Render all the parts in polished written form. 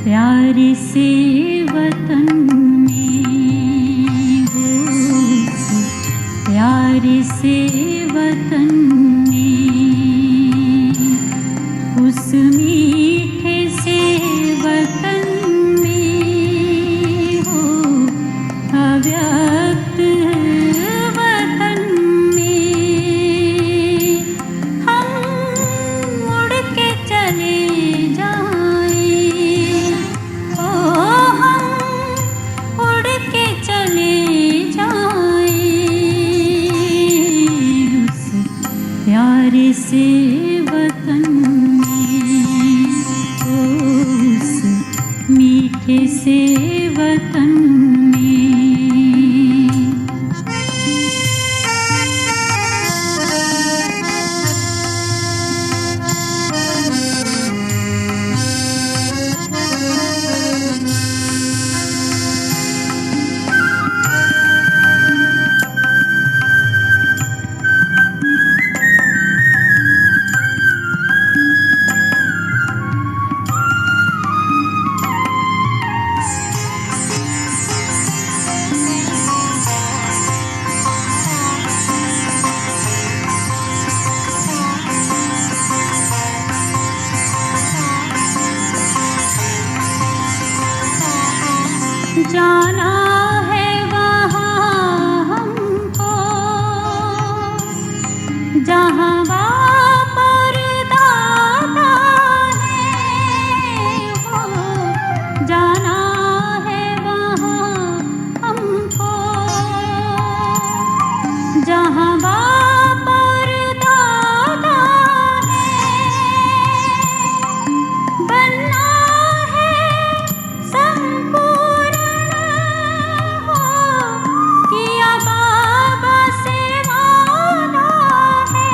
प्यारे से वतन में हो, प्यारे से वतन में, उस मीठे से वतन में हो, अव्यक्त वतन में हम उड़ के चले जाएं, ओ हम उड़ के चले जाएं उस प्यारे से वतन में, उस मीठे से वतन में। जाना है वहाँ हमको जहाँ बाप और दादा है हो, जाना है वहाँ हमको जहाँ बाप और दादा है, बनना है संपूर्ण किया बाबा से वादा है,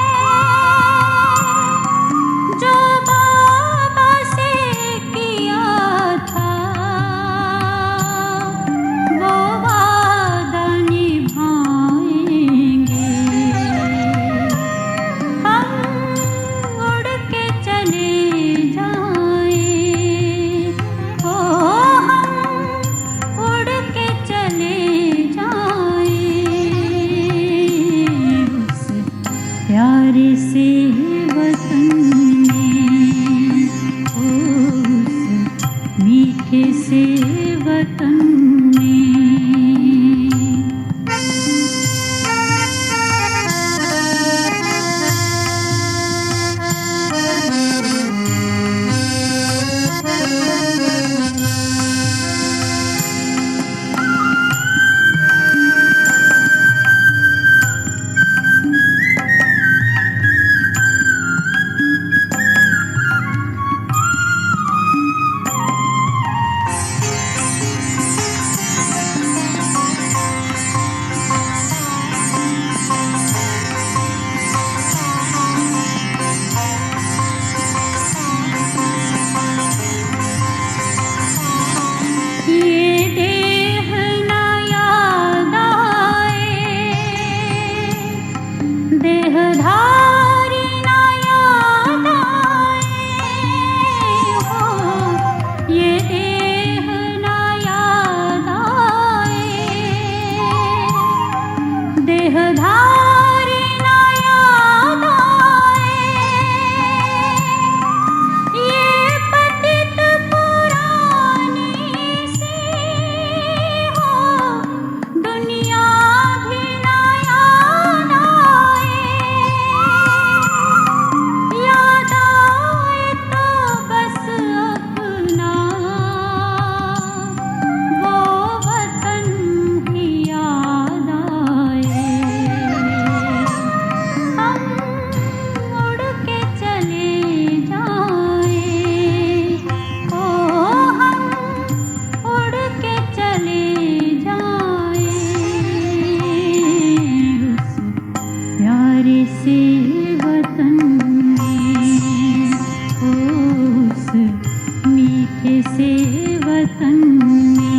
जो बाबा से किया था वो वादा निभाएंगे। हम उड़ के चले जाएं, ओ हम उड़ के चले प्यारे से वतन में, उस मीठे से वतन में। देहधारी ना याद आए हो, ये देह ना याद आए, देहधारी ना याद आए, ये पतित पुरानी सी हो, दुनिया भी ना याद आए, याद आए तो बस अपना वो वतन ही याद आए। हम उड़ के चले जाएं, ओ हम उड़ के चले जाएं उस प्यारे से वतन में, उस मीठे से वतन में।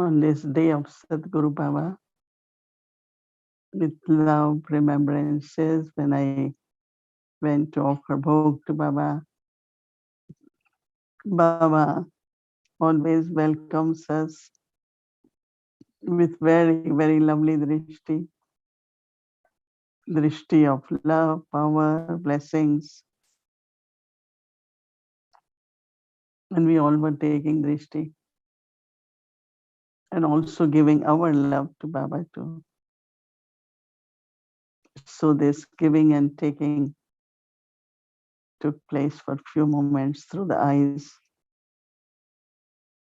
on this day of Sadhguru Baba with love remembrances when I went to offer bhog to Baba. Baba always welcomes us with very, very lovely drishti, drishti of love, power, blessings. And we all were taking drishti and also giving our love to Baba too. So this giving and taking took place for a few moments through the eyes.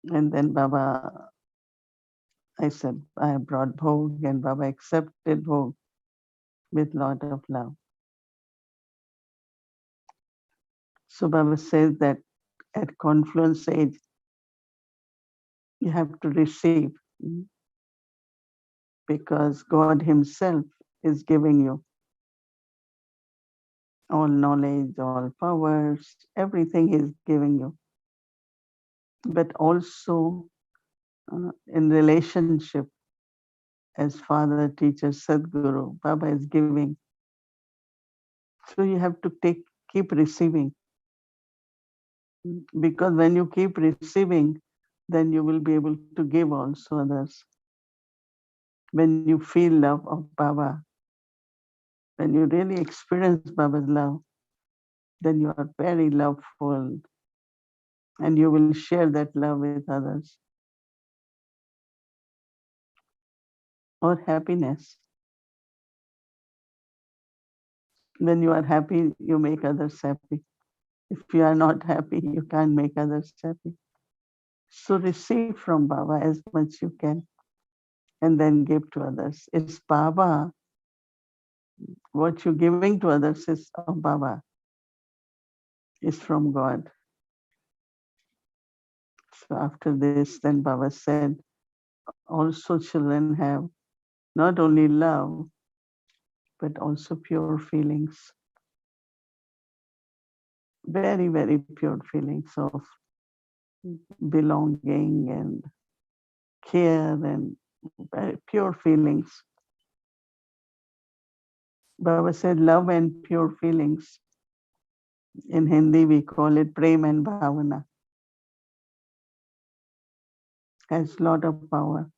And then Baba, I said, I have brought bhog, and Baba accepted bhog with lot of love. So Baba says that at confluence age, you have to receive because God Himself is giving you all knowledge, all powers, everything He's giving you. But also in relationship as Father, Teacher, Sadguru, Baba is giving. So you have to keep receiving. Because when you keep receiving, then you will be able to give also others. When you feel love of Baba, when you really experience Baba's love, then you are very loveful and you will share that love with others. Or happiness. When you are happy, you make others happy. If you are not happy, you can't make others happy. So receive from Baba as much you can and then give to others. It's Baba. What you're giving to others is of Baba, is from God. So after this, then Baba said, also children have not only love, but also pure feelings. Very, very pure feelings of belonging and care and very pure feelings. Baba said love and pure feelings. In Hindi, we call it prem and bhavana. Has a lot of power.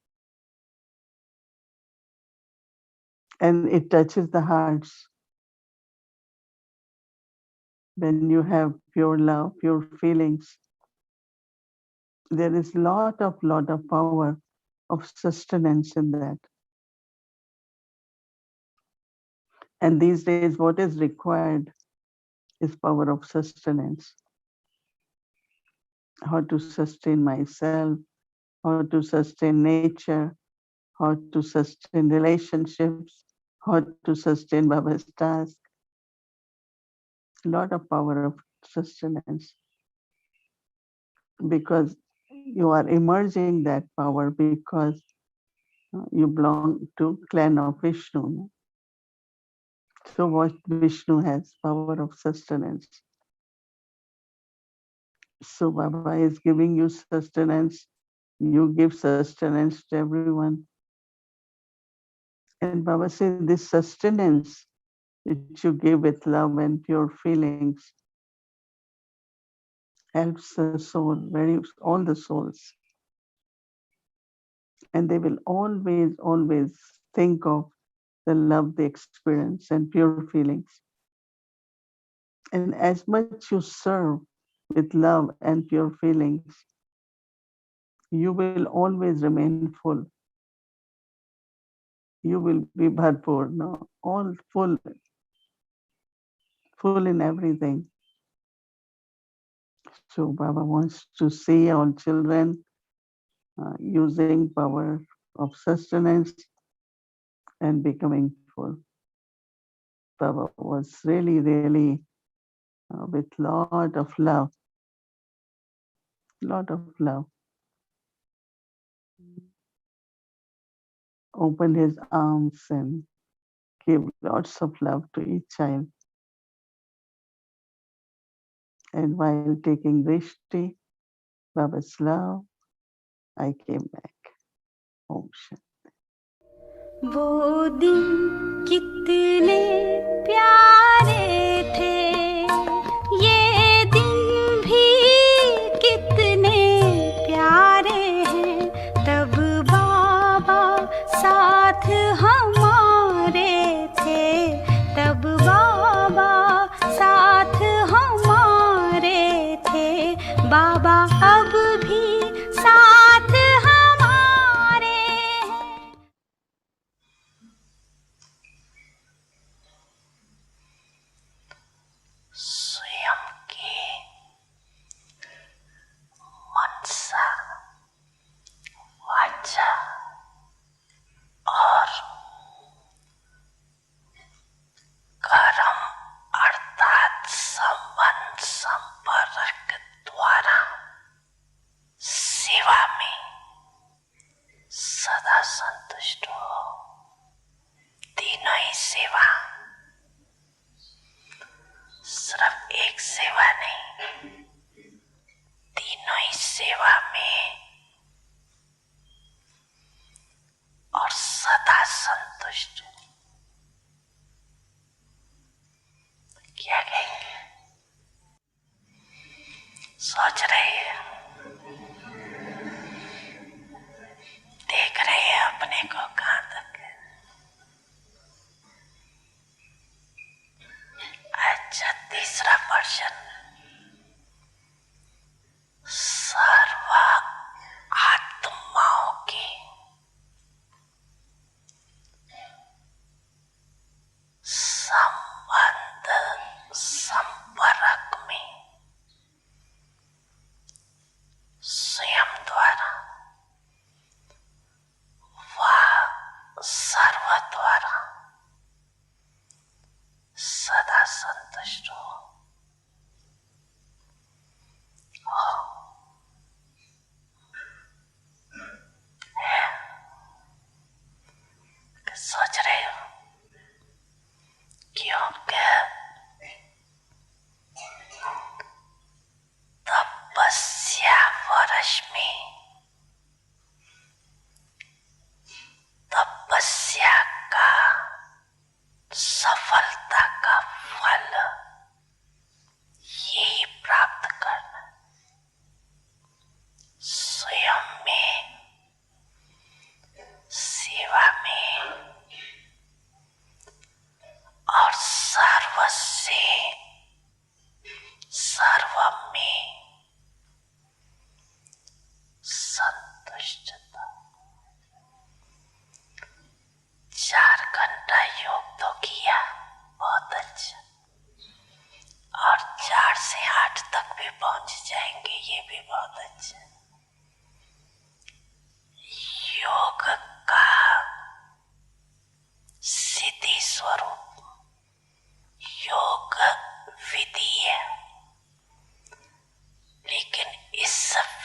And it touches the hearts. When you have pure love, pure feelings, there is lot of power of sustenance in that. And these days, what is required is power of sustenance. How to sustain myself, how to sustain nature, how to sustain relationships, how to sustain Baba's task. A lot of power of sustenance. Because you are emerging that power because you belong to clan of Vishnu. So what Vishnu has, power of sustenance. So Baba is giving you sustenance. You give sustenance to everyone. And Baba says this sustenance which you give with love and pure feelings helps the soul, all the souls. And they will always think of the love they experience and pure feelings. And as much you serve with love and pure feelings, you will always remain full. You will be bharpur, no? All full in everything. So Baba wants to see all children using power of sustenance and becoming full. Baba was really with lot of love, opened his arms and gave lots of love to each child. And while taking drishti, Baba's love, I came back. Om Shanti. वो दिन कितने प्यारे थे, ये दिन भी कितने प्यारे हैं। तब बाबा साथ हमारे थे, तब बाबा साथ हमारे थे। बाबा अब भी साथ हमारे हैं। स्वयं के मनसा, वाचा और कर्म अर्थात संबंध संपर्क द्वारा सेवा में सदा संतुष्ट हो। तीनों ही सेवा, सिर्फ एक सेवा नहीं, तीनों ही सेवा में और सदा संतुष्ट। क्या कहेंगे? सोच रहे हैं, देख रहे हैं अपने को कहाँ तक है। अच्छा, तीसरा प्रश्न, सर्व आत्माओं के संबंध संपर्क में स्वयं द्वारा व सर्व द्वारा सदा संतुष्ट हो। सोच रहे हो क्योंकि तपस्या वर्ष में तपस्या का सफलता का फल यही प्राप्त करना, स्वयं में सेवा में और सर्व से सर्व में संतुष्टता। 4 घंटा योग तो किया, बहुत अच्छा, और 4 से 8 तक भी पहुंच जाएंगे, ये भी बहुत अच्छा। योग का सिद्धि स्वरूप योग विधि है, लेकिन इस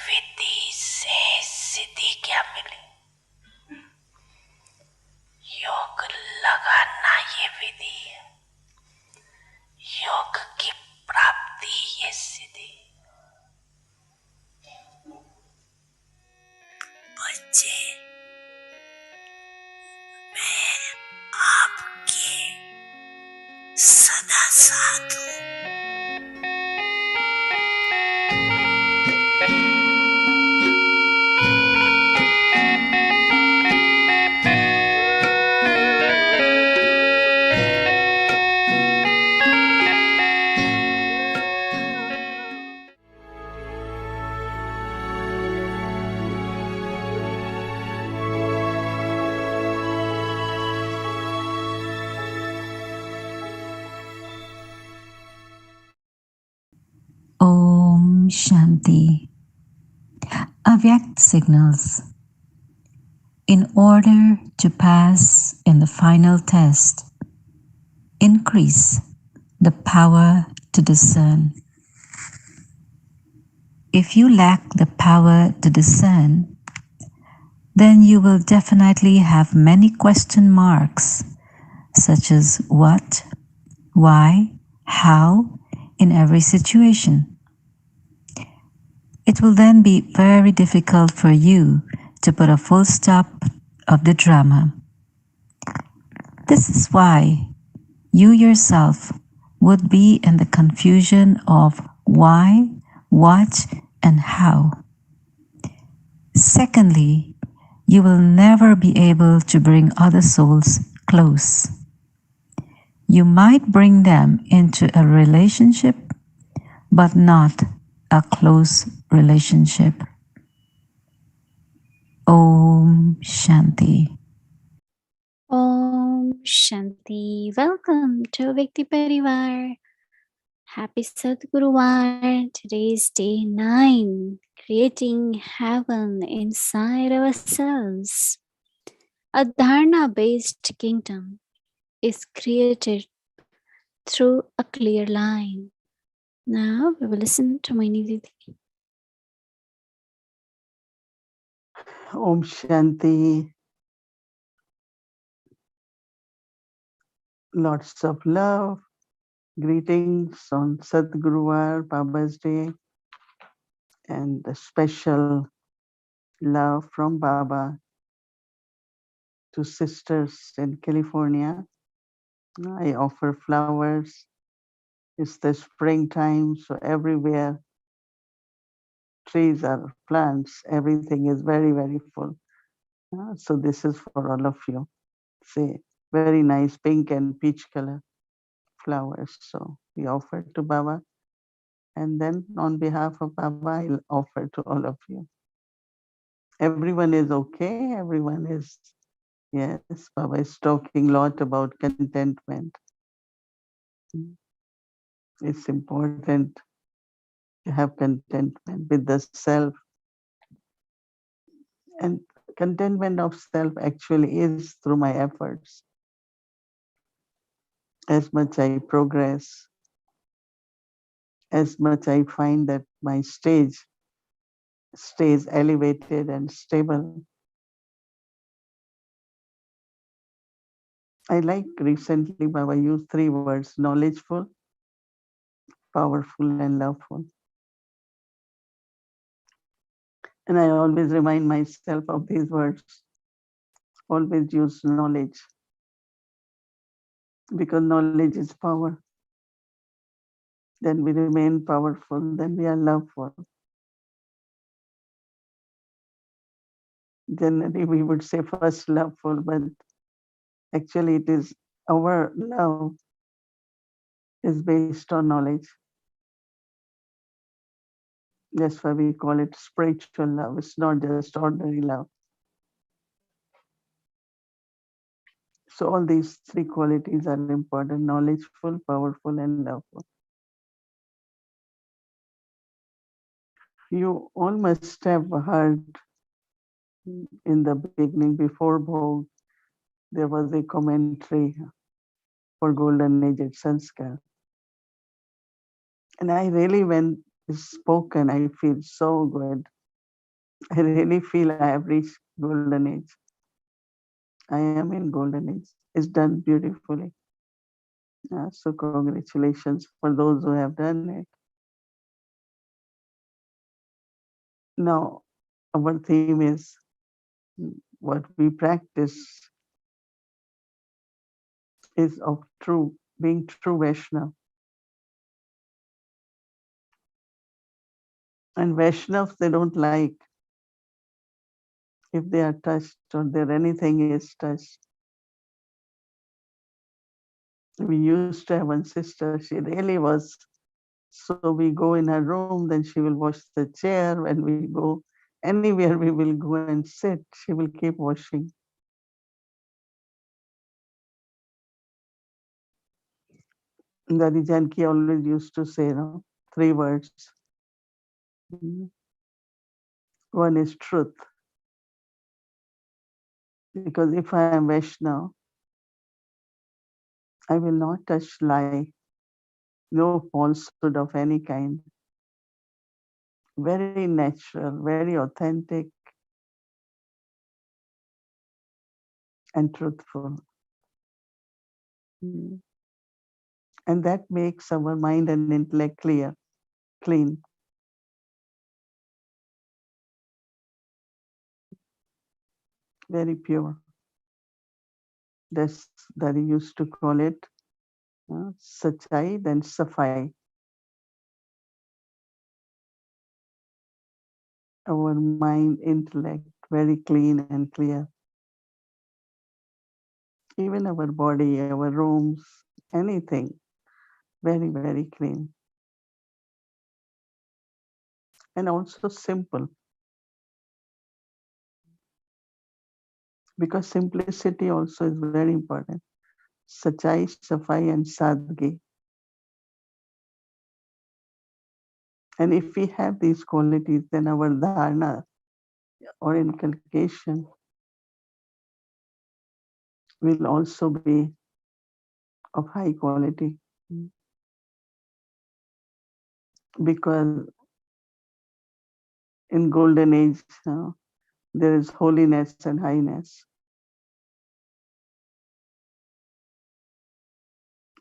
विधि से सिद्धि क्या मिली? योग लगाना ये विधि है, योग की प्राप्ति ये सिद्धि। बच्चे, मैं आपके सदा साथ हूँ। Om Shanti. Avyakt signals. In order to pass in the final test, increase the power to discern. If you lack the power to discern, then you will definitely have many question marks, such as what, why, how, in every situation. It will then be very difficult for you to put a full stop of the drama. This is why you yourself would be in the confusion of why, what, and how. Secondly, you will never be able to bring other souls close. You might bring them into a relationship, but not a close relationship. Om Shanti. Om Shanti. Welcome to Vikti Parivar. Happy Sadguruvar. Today is day 9. Creating heaven inside ourselves. A Dharna-based kingdom is created through a clear line. Now we will listen to Mohini Didi. Om Shanti. Lots of love. Greetings on Sadguruvar, Baba's Day, and a special love from Baba to sisters in California. I offer flowers. It's the springtime, so everywhere trees are plants, everything is very, very full. So this is for all of you. See, very nice pink and peach color flowers. So we offer to Baba. And then on behalf of Baba, I'll offer to all of you. Everyone is okay. Everyone is, yes, Baba is talking a lot about contentment. It's important to have contentment with the self. And contentment of self actually is through my efforts. As much I progress, as much I find that my stage stays elevated and stable. I like recently Baba used 3 words: knowledgeful, powerful, and loveful. And I always remind myself of these words. Always use knowledge, because knowledge is power. Then we remain powerful, then we are loveful. Generally, we would say first loveful, but actually it is our love is based on knowledge. That's why we call it spiritual love. It's not just ordinary love. So all these 3 qualities are important: knowledgeful, powerful, and loveful. You all must have heard in the beginning, before Bhog, there was a commentary for Golden Age at Sanskar. And I really, when it's spoken, I feel so good. I really feel I have reached Golden Age. I am in Golden Age. It's done beautifully. So congratulations for those who have done it. Now, our theme is what we practice is of being true Vaishnava. And Vaishnavas, they don't like if they are touched or there anything is touched. We used to have one sister, she really was. So we go in her room, then she will wash the chair. When we go anywhere, we will go and sit. She will keep washing. Dari Janki always used to say, 3 words. One is truth. Because if I am Vaishnava, I will not touch lie, no falsehood of any kind. Very natural, very authentic, and truthful. And that makes our mind and intellect clean. very pure. That's that he used to call it Sachai, then Safai. Our mind, intellect, very clean and clear. Even our body, our rooms, anything, very, very clean. And also simple, because simplicity also is very important. Sachai, Safai, and Sadgi. And if we have these qualities, then our dharna or inculcation will also be of high quality. Because in golden age, there is holiness and highness.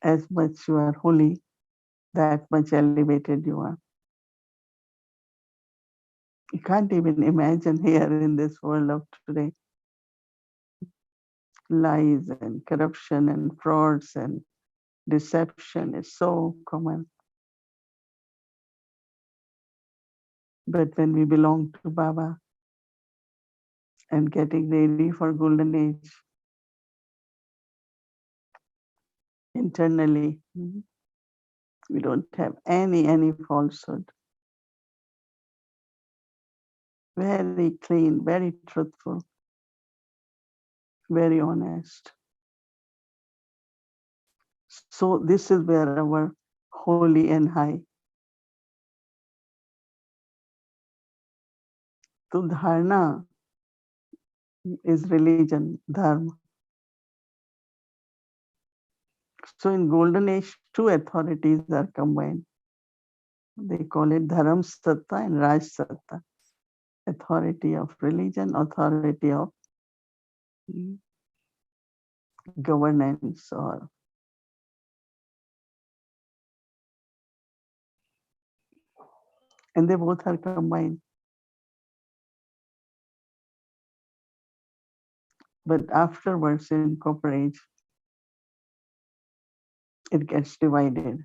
As much you are holy, that much elevated you are. You can't even imagine here in this world of today. Lies and corruption and frauds and deception is so common. But when we belong to Baba and getting ready for golden age, internally, we don't have any falsehood. Very clean, very truthful, very honest. So this is where our holy and high. So dharna is religion, dharma. So in golden age, two authorities are combined. They call it dharam satta and raj satta. Authority of religion, authority of governance, or and they both are combined. But afterwards in copper age, it gets divided.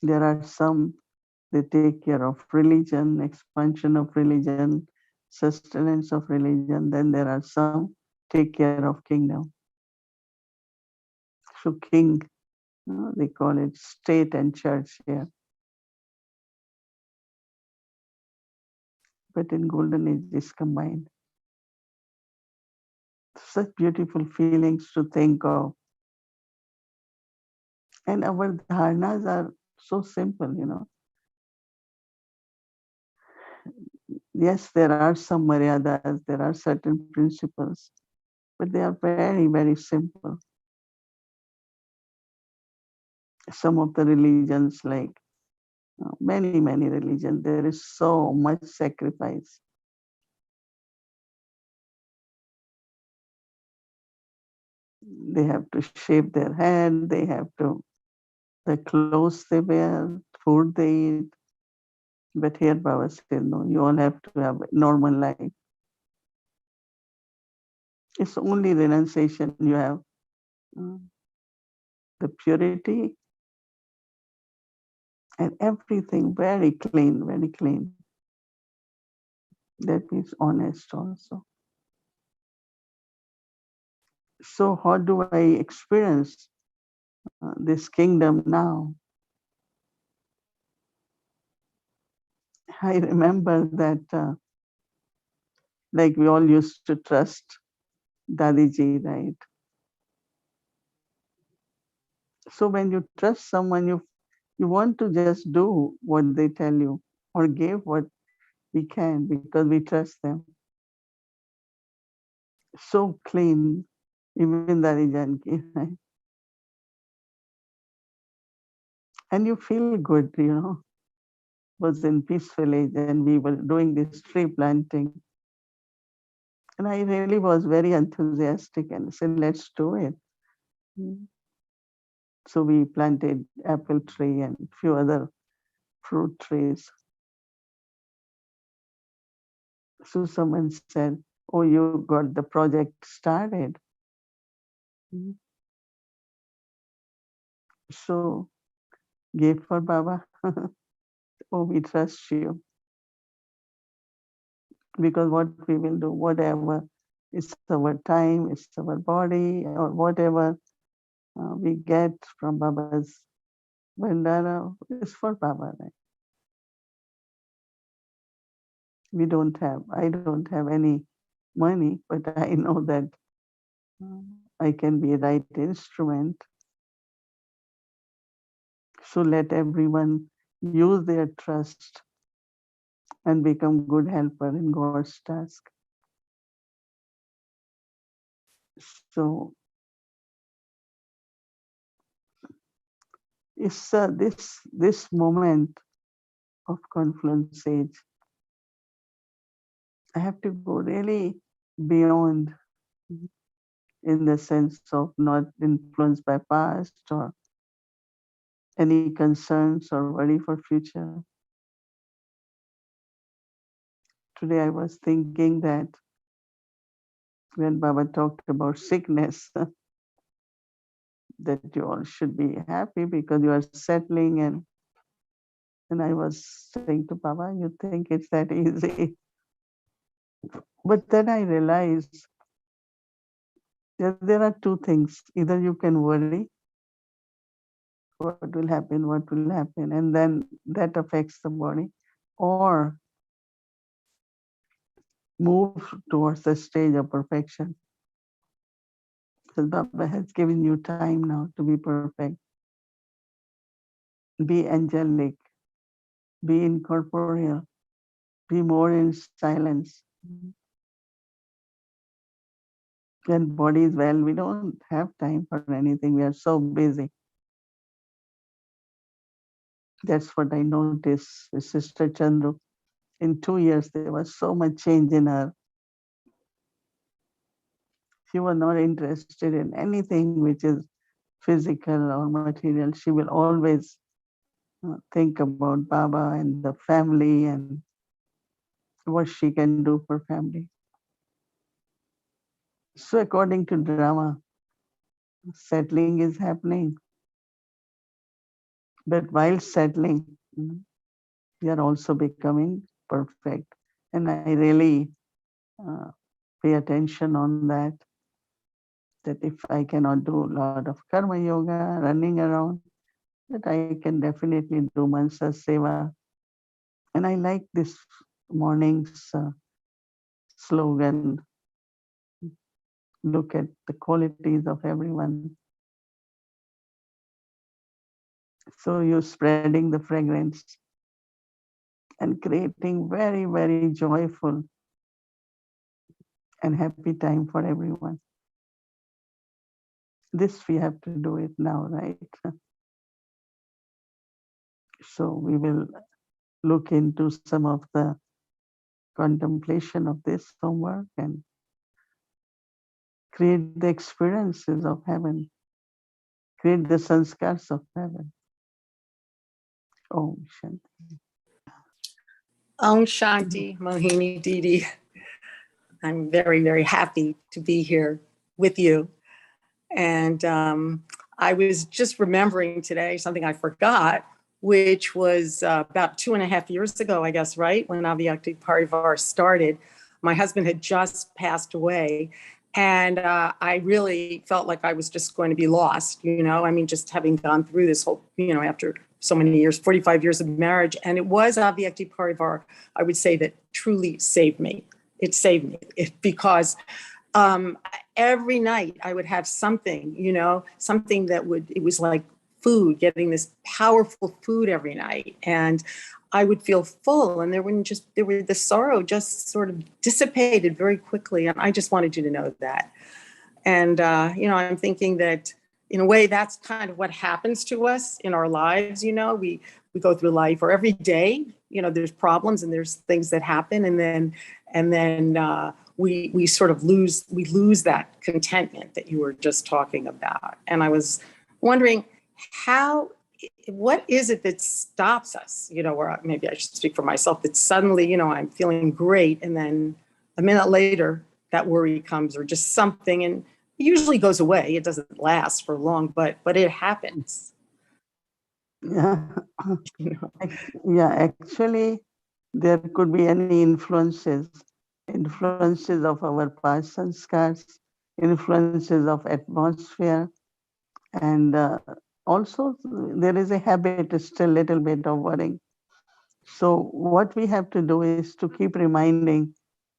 There are some, they take care of religion, expansion of religion, sustenance of religion. Then there are some take care of kingdom. So king, they call it state and church here. But in golden age is combined. Such beautiful feelings to think of. And our dharnas are so simple. Yes, there are some maryadas, there are certain principles, but they are very, very simple. Some of the religions, like many religions, there is so much sacrifice. They have to shave their head, they have to, the clothes they wear, food they eat. But here Baba said, no, you all have to have a normal life. It's only renunciation you have. The purity and everything very clean, very clean. That means honest also. So how do I experience this kingdom now? I remember that like we all used to trust Dadiji, right? So when you trust someone, you want to just do what they tell you or give what we can because we trust them. So clean, even Darijanki, right? And you feel good. Was in peaceful age and we were doing this tree planting. And I really was very enthusiastic and said, let's do it. So we planted apple tree and few other fruit trees. So someone said, oh, you got the project started. So gave for Baba. Oh, we trust you. Because what we will do, whatever, it's our time, it's our body, or whatever we get from Baba's Vandana is for Baba. Right? I don't have any money, but I know that I can be a right instrument. So let everyone use their trust and become good helper in God's task. So it's this moment of confluence age. I have to go really beyond, in the sense of not influenced by past or any concerns or worry for future. Today I was thinking that when Baba talked about sickness, that you all should be happy because you are settling, and I was saying to Baba, you think it's that easy? But then I realized that there are two things. Either you can worry, what will happen, and then that affects the body, or move towards the stage of perfection. Because Baba has given you time now to be perfect. Be angelic, be incorporeal, be more in silence. When body is well, we don't have time for anything. We are so busy. That's what I noticed with Sister Chandru. In 2 years, there was so much change in her. She was not interested in anything which is physical or material. She will always think about Baba and the family and what she can do for family. So according to drama, settling is happening. But while settling, we are also becoming perfect. And I really pay attention on that if I cannot do a lot of karma yoga, running around, that I can definitely do Mansa Seva. And I like this morning's slogan, look at the qualities of everyone. So you're spreading the fragrance and creating very, very joyful and happy time for everyone. This we have to do it now, right? So we will look into some of the contemplation of this homework and create the experiences of heaven, create the sanskars of heaven. Om Shanti. Om Shanti, Mohini Didi. I'm very, very happy to be here with you. And I was just remembering today something I forgot, which was about 2.5 years ago, I guess, right? When Avyakti Parivar started. My husband had just passed away. And I really felt like I was just going to be lost, I mean, just having gone through this whole, after so many years, 45 years of marriage. And it was Avyakti Parivar, I would say, that truly saved me. It saved me because every night I would have something, something it was like food, getting this powerful food every night. And I would feel full, and the sorrow just sort of dissipated very quickly. And I just wanted you to know that. And, I'm thinking that in a way, that's kind of what happens to us in our lives. We go through life, or every day, there's problems and there's things that happen. And then we sort of lose that contentment that you were just talking about. And I was wondering what is it that stops us, or maybe I should speak for myself, that suddenly, I'm feeling great. And then a minute later, that worry comes or just something, and it usually goes away. It doesn't last for long, but it happens. Yeah. You know? Yeah, actually, there could be any influences of our past sanskars, influences of atmosphere, and also there is a habit, still little bit of worrying. So what we have to do is to keep reminding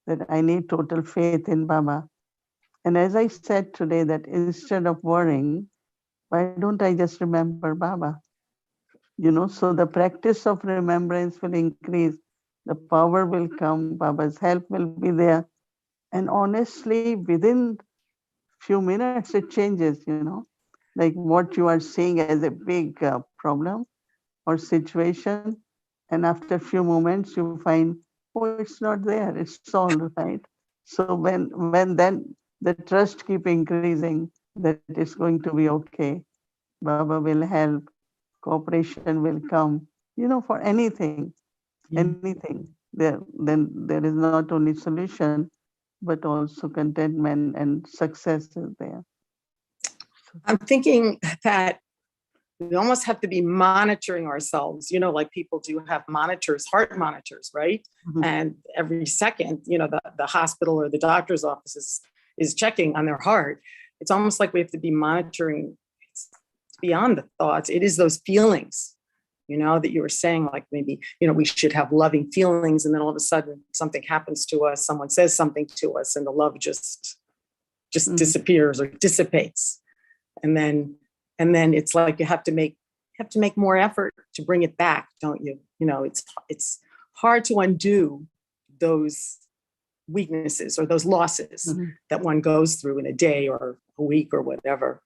that I need total faith in Baba. And as I said today, that instead of worrying, why don't I just remember Baba? So the practice of remembrance will increase, the power will come, Baba's help will be there. And honestly, within few minutes, it changes. Like what you are seeing as a big problem or situation. And after a few moments, you find, oh, it's not there, it's solved, right? So when then the trust keep increasing that it's going to be okay, Baba will help, cooperation will come, for anything. Then there is not only solution, but also contentment and success is there. I'm thinking that we almost have to be monitoring ourselves, like people do have monitors, heart monitors, right? Mhm. And every second, the hospital or the doctor's office is checking on their heart. It's almost like we have to be monitoring. It's beyond the thoughts. It is those feelings, that you were saying, like maybe, we should have loving feelings. And then all of a sudden something happens to us. Someone says something to us and the love just Mhm. disappears or dissipates. And then it's like you have to make more effort to bring it back, don't you? It's hard to undo those weaknesses or those losses Mhm. that one goes through in a day or a week or whatever.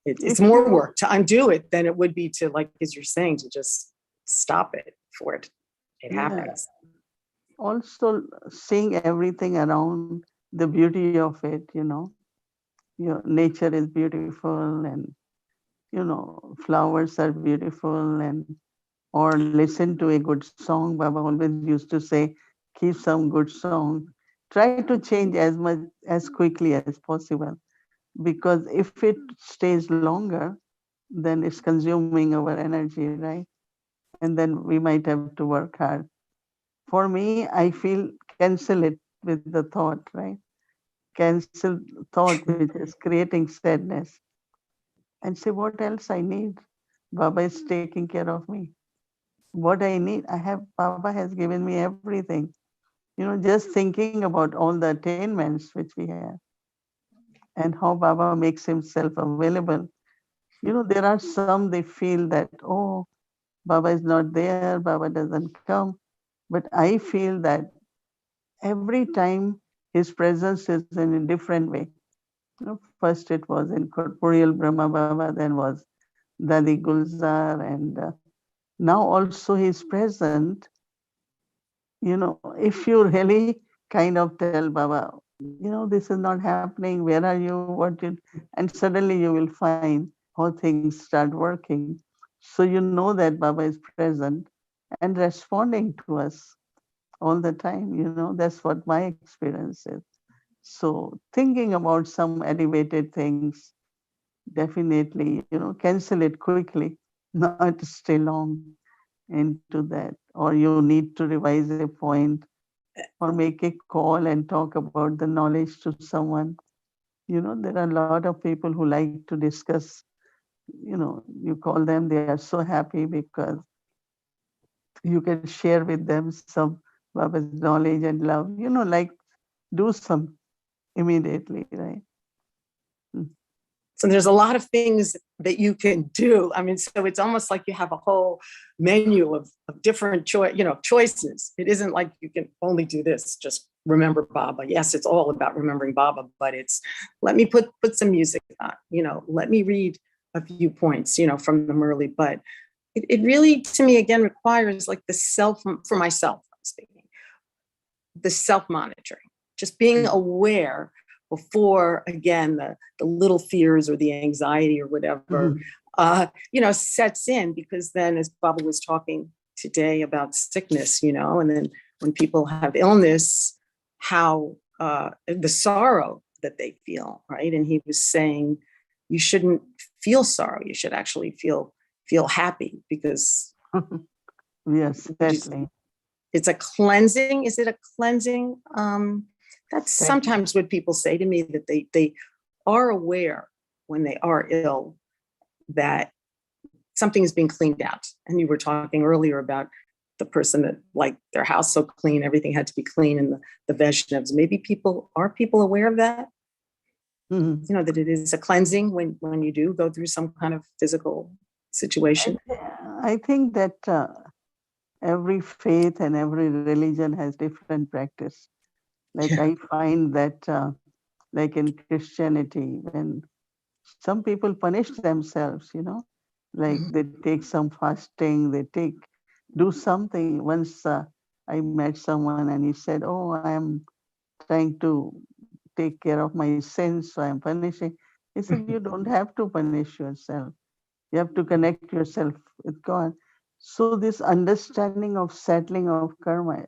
It's If more you work to undo it than it would be to, like, as you're saying, to just stop it before it yeah, happens. also seeing everything around, the beauty of it. Your nature is beautiful, and flowers are beautiful, and or listen to a good song. Baba always used to say, keep some good song. Try to change as much as quickly as possible, because if it stays longer, then it's consuming our energy, right? And then we might have to work hard. For me, I feel cancel it with the thought, right? Cancel thought which is creating sadness, and say, what else I need? Baba is taking care of me. What I need, Baba has given me everything. Just thinking about all the attainments which we have and how Baba makes himself available. There are some, they feel that, oh, Baba is not there, Baba doesn't come. But I feel that every time his presence is in a different way. First it was in corporeal Brahma Baba, then was Dadi Gulzar, and now also he's present. If you really kind of tell Baba, this is not happening, where are you, and suddenly you will find how things start working. So you know that Baba is present and responding to us all the time. That's what my experience is. So thinking about some elevated things, definitely, cancel it quickly, not stay long into that. Or you need to revise a point or make a call and talk about the knowledge to someone. There are a lot of people who like to discuss, you call them, they are so happy because you can share with them some Baba's knowledge and love, like do some immediately, right? Mm. So there's a lot of things that you can do. I mean, so it's almost like you have a whole menu of different choices. It isn't like you can only do this, just remember Baba. Yes, it's all about remembering Baba, but it's, let me put some music on, let me read a few points, from the Murli. But it really, to me, again, requires like for myself, I'm speaking, the self-monitoring, just being aware before, again, the little fears or the anxiety or whatever, sets in. Because then, as Baba was talking today about sickness, and then when people have illness, how the sorrow that they feel, right? And he was saying, you shouldn't feel sorrow. You should actually feel happy, because we are settling. it's a cleansing. Is it a cleansing? That's sometimes what people say to me, that they are aware when they are ill that something is being cleaned out. And you were talking earlier about the person that liked their house so clean, everything had to be clean, and the Vaishnavas. Maybe people aware of that? Mm-hmm. You know, that it is a cleansing when you do go through some kind of physical situation. I think that every faith and every religion has different practice. Like I find that, like in Christianity, when some people punish themselves, like they take some fasting, do something. Once I met someone and he said, "Oh, I am trying to take care of my sins, so I am punishing." He said, "You don't have to punish yourself. You have to connect yourself with God." So this understanding of settling of karma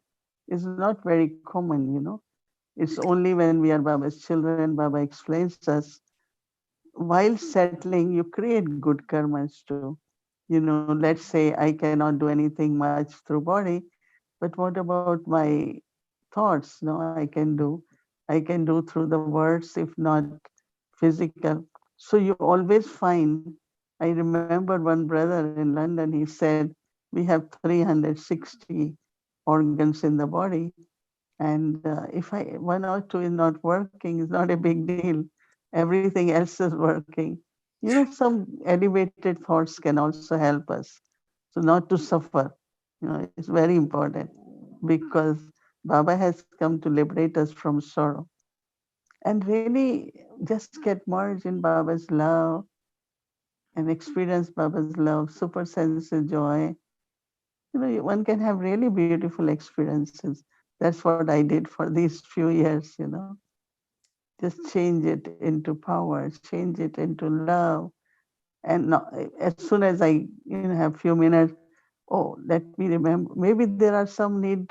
is not very common. It's only when we are Baba's children, Baba explains us, while settling, you create good karmas too. Let's say I cannot do anything much through body, but what about my thoughts? No, I can do through the words, if not physical. So you always find, I remember one brother in London, he said, we have 360 organs in the body. And if one or two is not working, it's not a big deal. Everything else is working. Some elevated thoughts can also help us. So not to suffer. It's very important, because Baba has come to liberate us from sorrow. And really just get merged in Baba's love and experience Baba's love, super sense of joy. One can have really beautiful experiences. That's what I did for these few years. Just change it into power, change it into love. And now, as soon as I have few minutes, oh, let me remember. Maybe there are some need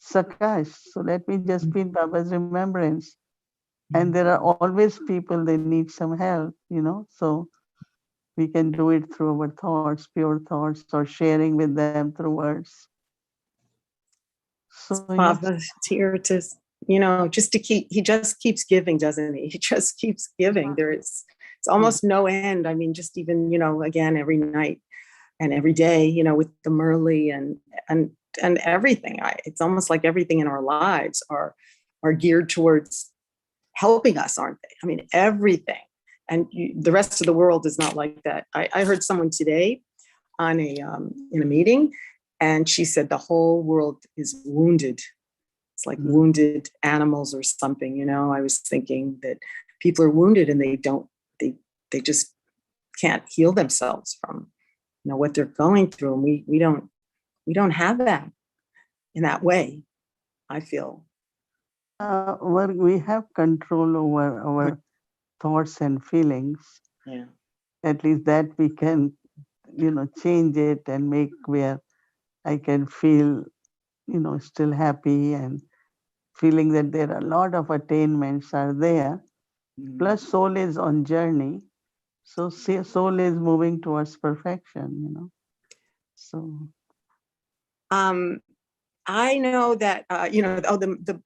sakash. So let me just be in Baba's remembrance. And there are always people, they need some help. So we can do it through our thoughts, pure thoughts, or sharing with them through words. So yes. Baba's here to, just to keep, he just keeps giving, doesn't he? He just keeps giving. It's almost no end. I mean, just even, again, every night and every day, with the Murli and everything. It's almost like everything in our lives are geared towards helping us, aren't they? I mean, everything. And the rest of the world is not like that. I heard someone today on in a meeting, and she said the whole world is wounded. It's like wounded animals or something. I was thinking that people are wounded and they just can't heal themselves from what they're going through, and we don't have that in that way, I feel. We have control over our thoughts and feelings. Yeah. At least that we can, change it and make where I can feel, still happy and feeling that there are a lot of attainments are there. Plus soul is on journey. So soul is moving towards perfection. So. I know that, the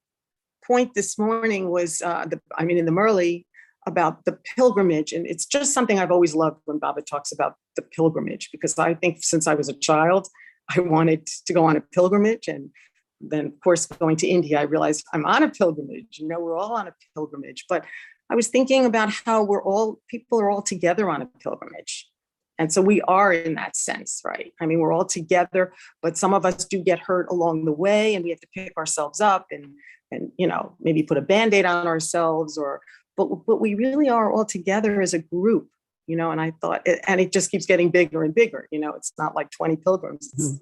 point this morning was, in the Murli, about the pilgrimage. And it's just something I've always loved when Baba talks about the pilgrimage, because I think since I was a child, I wanted to go on a pilgrimage. And then, of course, going to India, I realized I'm on a pilgrimage. We're all on a pilgrimage. But I was thinking about how people are all together on a pilgrimage. And so we are in that sense, right? I mean, we're all together, but some of us do get hurt along the way, and we have to pick ourselves up and maybe put a Band-Aid on ourselves, but we really are all together as a group, and I thought, and it just keeps getting bigger and bigger. It's not like 20 pilgrims, it's,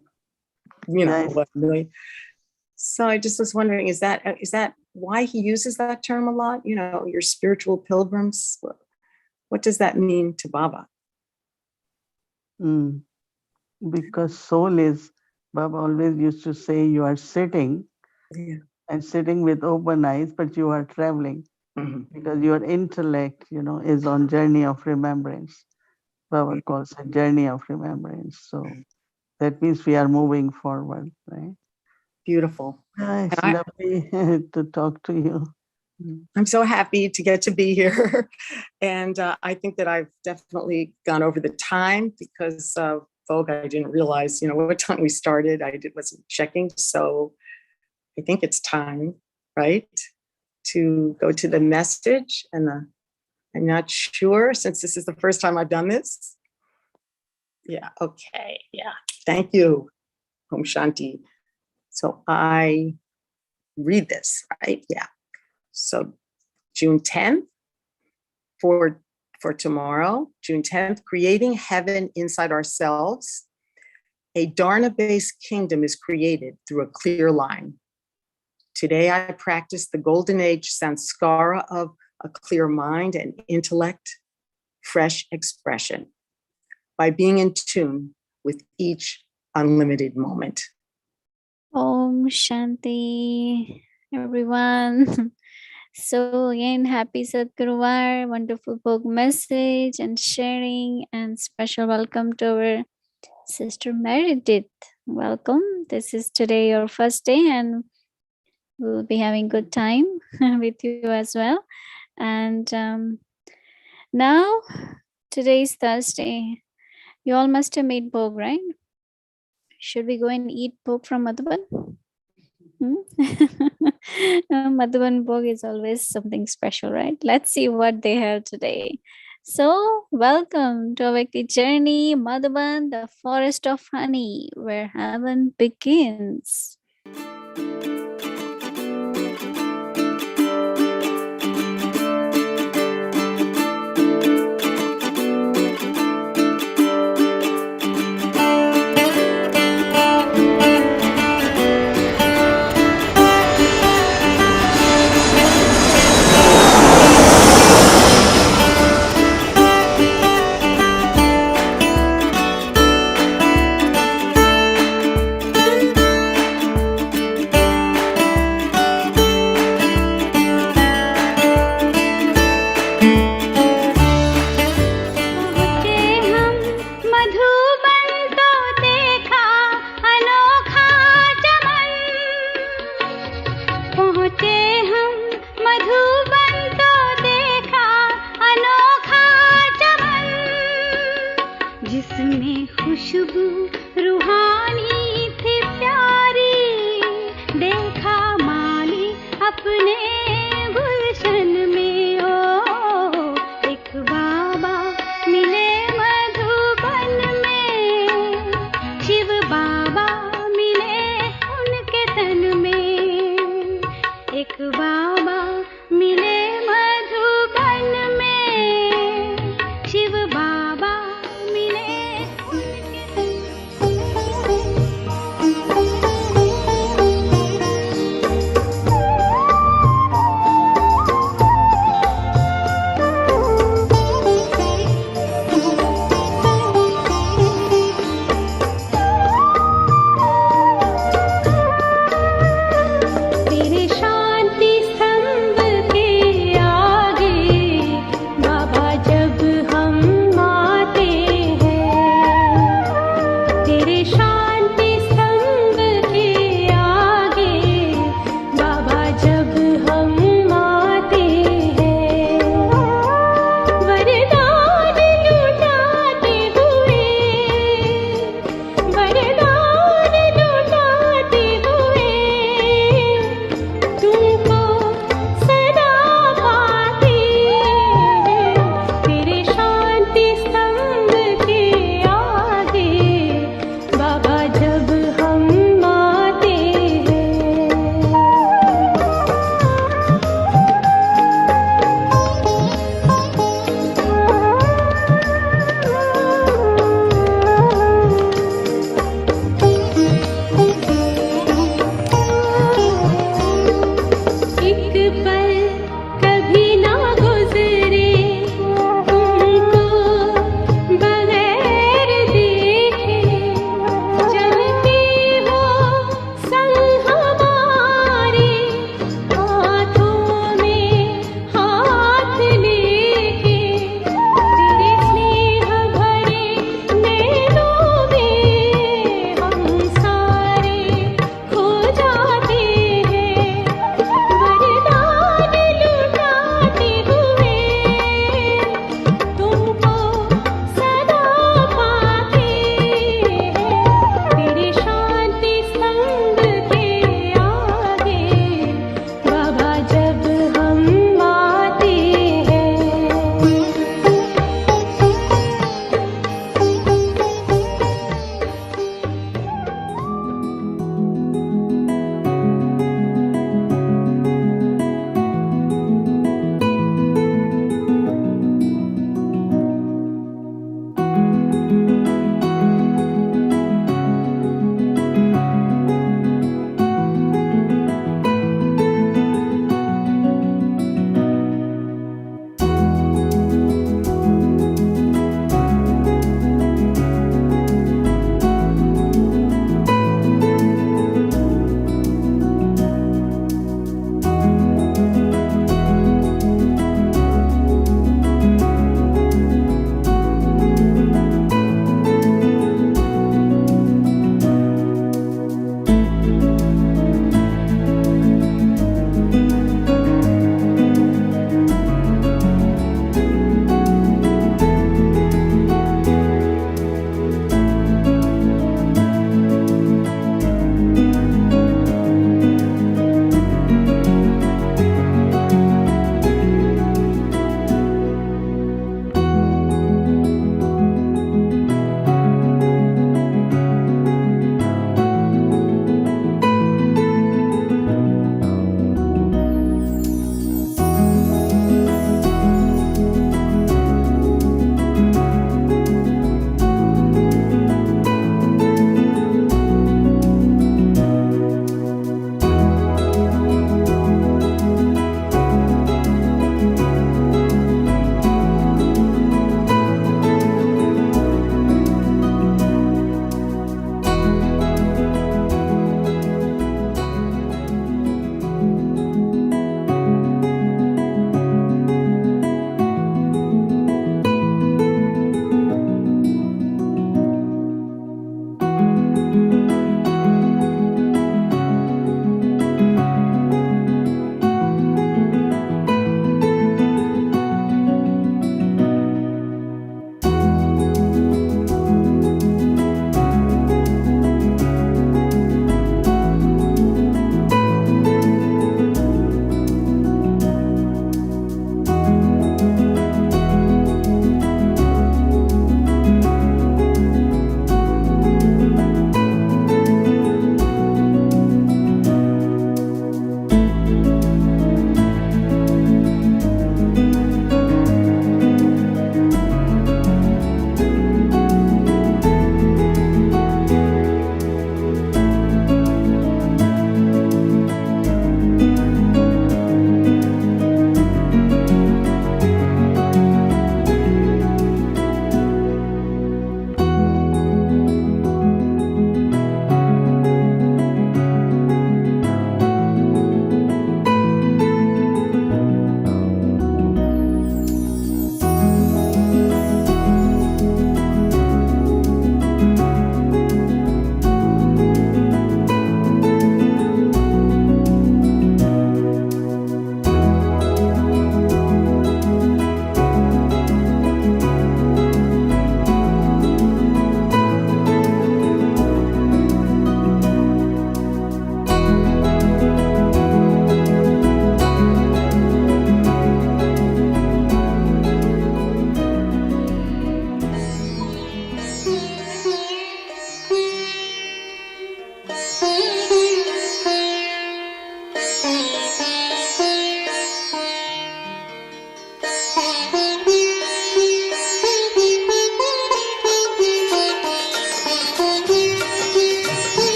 11 million. So I just was wondering, is that why he uses that term a lot? Your spiritual pilgrims. What does that mean to Baba? Because soul is, Baba always used to say, you are sitting and sitting with open eyes, but you are traveling because your intellect, is on journey of remembrance. Baba calls it journey of remembrance. So that means we are moving forward, right? Beautiful. It's And lovely to talk to you. I'm so happy to get to be here. And I think that I've definitely gone over the time because Vogue, I didn't realize, what time we started. Wasn't checking. So I think it's time, right, to go to the message. And I'm not sure since this is the first time I've done this. Yeah, okay, yeah. Thank you, Om Shanti. So I read this, right? Yeah. So June 10th for tomorrow, June 10th, creating heaven inside ourselves. A Dharna-based kingdom is created through a clear line. Today, I practice the golden age sanskara of a clear mind and intellect, fresh expression, by being in tune with each unlimited moment. Om Shanti, everyone. So again, happy Sadguruvar, wonderful book message and sharing, and special welcome to our Sister Meredith. Welcome. This is today your first day, and we'll be having good time with you as well. And now today is Thursday. You all must have made bhog, right? Should we go and eat bhog from Madhuban? Madhuban bhog is always something special, right? Let's see what they have today. So, welcome to our Vikti journey, Madhuban, the forest of honey, where heaven begins.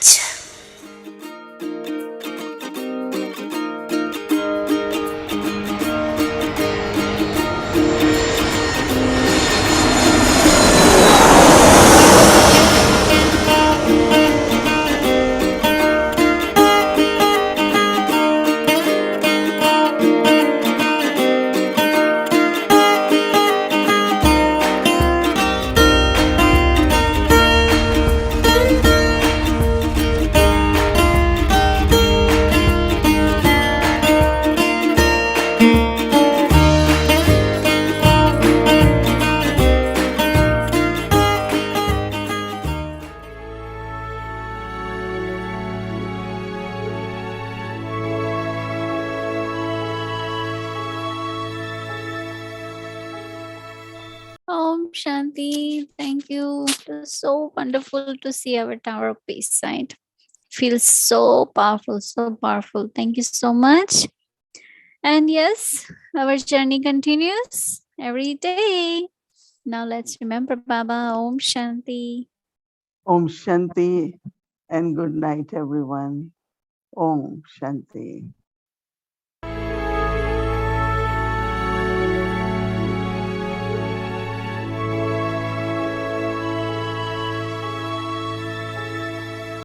much. Om Shanti. Thank you. It was so wonderful to see our Tower of Peace side. Feels so powerful, so powerful. Thank you so much. And yes, our journey continues every day. Now let's remember Baba. Om Shanti. Om Shanti and good night, everyone. Om Shanti.